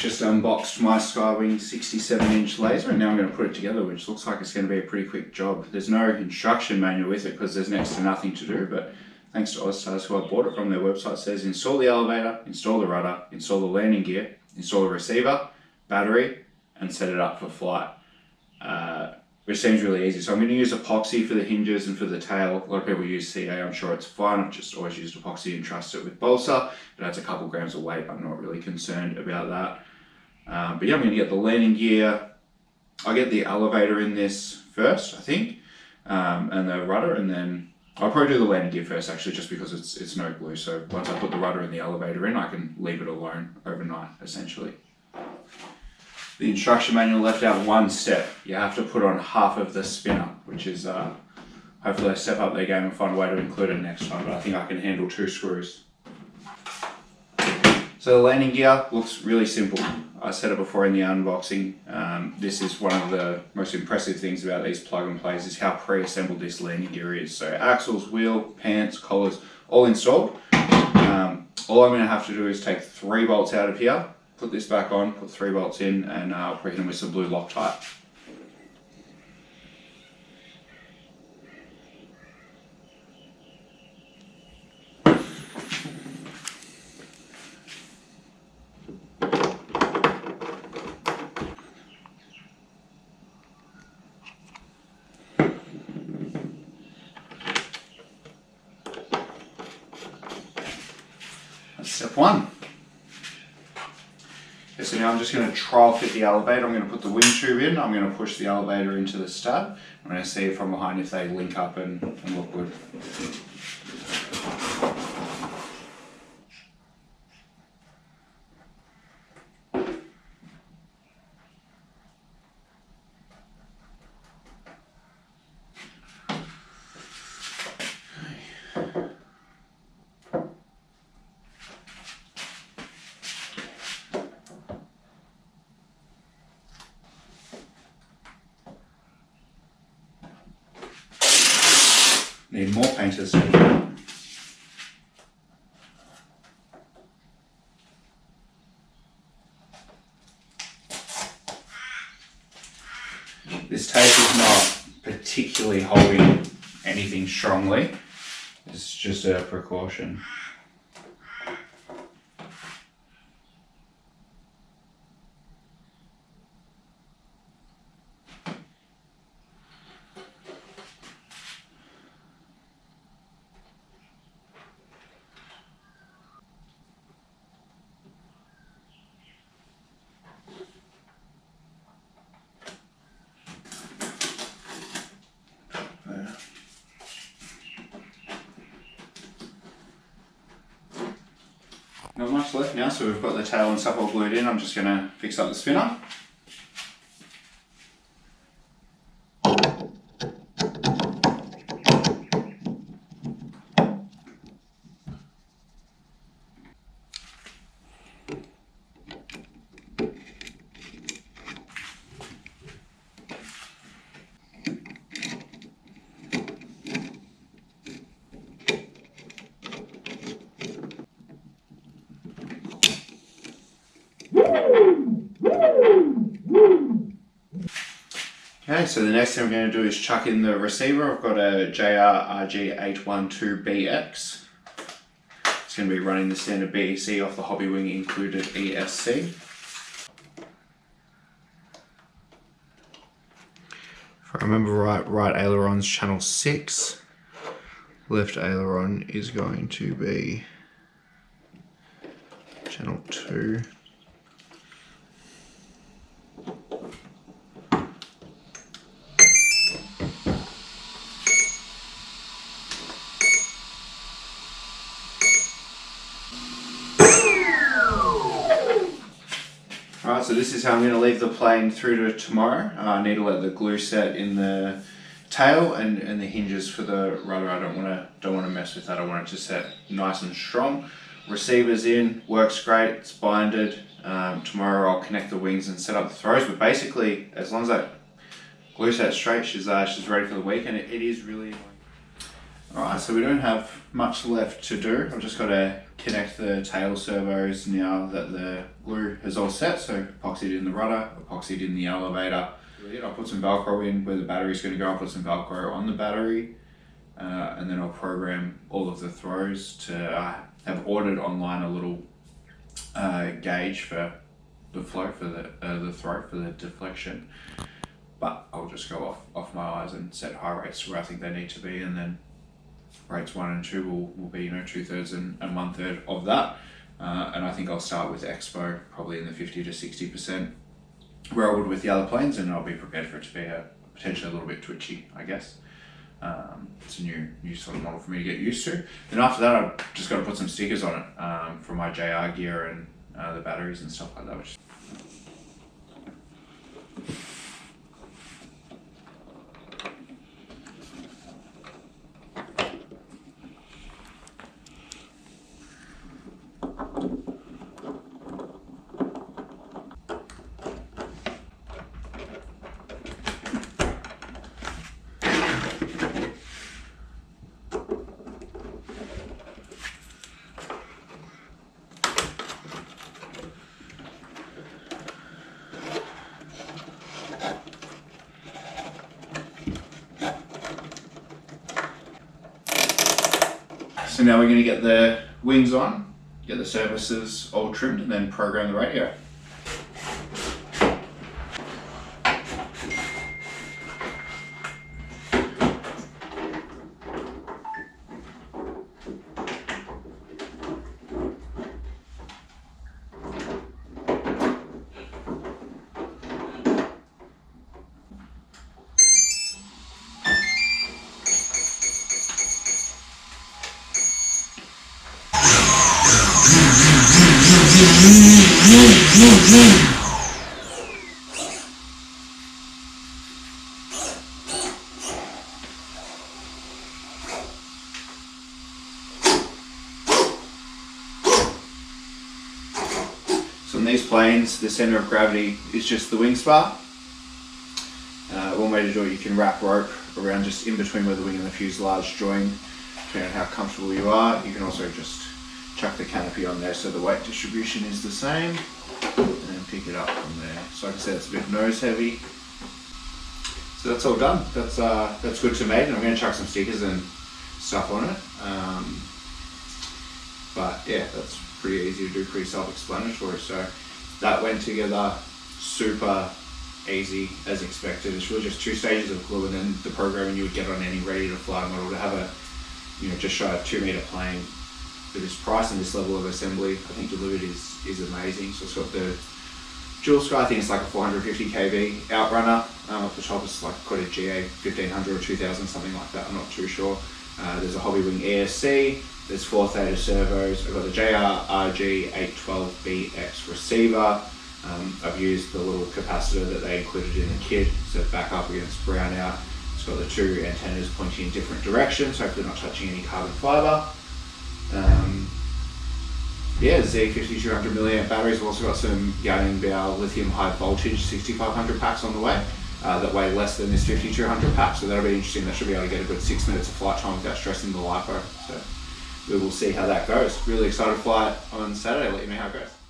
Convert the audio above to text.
just unboxed my Skywing 67-inch laser, and now I'm going to put it together, which looks like it's going to be a pretty quick job. There's no instruction manual with it because there's next to nothing to do, but thanks to OzStars, who I bought it from, their website says install the elevator, install the rudder, install the landing gear, install the receiver, battery, and set it up for flight. Which seems really easy. So I'm going to use epoxy for the hinges and for the tail. A lot of people use CA, I'm sure it's fine. I've just always used epoxy and trust it with balsa. It adds a couple grams of weight. I'm not really concerned about that. But yeah, I'm going to get the landing gear. I'll get the elevator in this first, I think, and the rudder, and then I'll probably do the landing gear first, actually, just because it's no glue. So once I put the rudder and the elevator in, I can leave it alone overnight, essentially. The instruction manual left out one step. You have to put on half of the spinner, which is hopefully they step up their game and find a way to include it next time, but I think I can handle 2 screws. So the landing gear looks really simple. I said it before in the unboxing. This is one of the most impressive things about these plug and plays is how pre-assembled this landing gear is. So axles, wheel, pants, collars, all installed. All I'm going to have to do is take 3 bolts out of here, put this back on, put 3 bolts in, and I'll preheat them with some blue Loctite. That's step 1. Okay, so now I'm just going to trial fit the elevator. I'm going to put the wind tube in. I'm going to push the elevator into the stud. I'm going to see from behind if they link up and look good. Need more painters. This tape is not particularly holding anything strongly. It's just a precaution. Not much left now, so we've got the tail and stuff all glued in. I'm just going to fix up the spinner. Okay, so the next thing I'm going to do is chuck in the receiver. I've got a JR-RG812BX. It's going to be running the standard BEC off the Hobbywing included ESC. If I remember right aileron's channel 6. Left aileron is going to be channel 2. Alright, so this is how I'm going to leave the plane through to tomorrow. I need to let the glue set in the tail and the hinges for the rudder. I don't want to mess with that. I want it to set nice and strong. Receiver's in, works great, it's binded. Tomorrow I'll connect the wings and set up the throws, but basically as long as that glue set's straight, she's ready for the week, and it is really annoying. Alright, so we don't have much left to do. I've just got to connect the tail servos now that the glue is all set. So epoxied in the rudder, epoxied in the elevator. I'll put some Velcro in where the battery's going to go. I'll put some Velcro on the battery, and then I'll program all of the throws to have ordered online a little gauge for the flow for the throw for the deflection. But I'll just go off my eyes and set high rates where I think they need to be, and then rates 1 and 2 will be 2/3 and 1/3 of that. And I think I'll start with Expo probably in the 50 to 60%, where I would with the other planes, and I'll be prepared for it to be potentially a little bit twitchy, I guess. It's a new sort of model for me to get used to. Then after that, I've just got to put some stickers on it for my JR gear and the batteries and stuff like that. So now we're going to get the wings on, get the surfaces all trimmed, and then program the radio. So in these planes, the center of gravity is just the wing spar. One way to do it, you can wrap rope around just in between where the wing and the fuselage join, depending on how comfortable you are. You can also just chuck the canopy on there so the weight distribution is the same, and then pick it up from there. So like I said, it's a bit nose heavy. So that's all done. That's good to make, and I'm going to chuck some stickers and stuff on it. But yeah, that's pretty easy to do, pretty self-explanatory. So that went together super easy as expected. It's really just 2 stages of glue, and then the programming you would get on any ready to fly model. To have a just shy of 2 meter plane for this price and this level of assembly, I think delivered is amazing. So it's got the dual sky, I think it's like a 450 kV outrunner. At the top it's like got a GA 1500 or 2000, something like that, I'm not too sure. There's a Hobbywing ESC, there's 4 theta servos. I've got the JR RG812BX receiver. I've used the little capacitor that they included in the kit, so back up against brownout. It's got the 2 antennas pointing in different directions, hopefully not touching any carbon fiber. Z5200 milliamp batteries. We've also got some Yangbiao lithium high voltage 6500 packs on the way that weigh less than this 5200 pack, so that'll be interesting. That should be able to get a good 6 minutes of flight time without stressing the LiPo. So we will see how that goes. Really excited to fly it on Saturday. Let you know how it goes.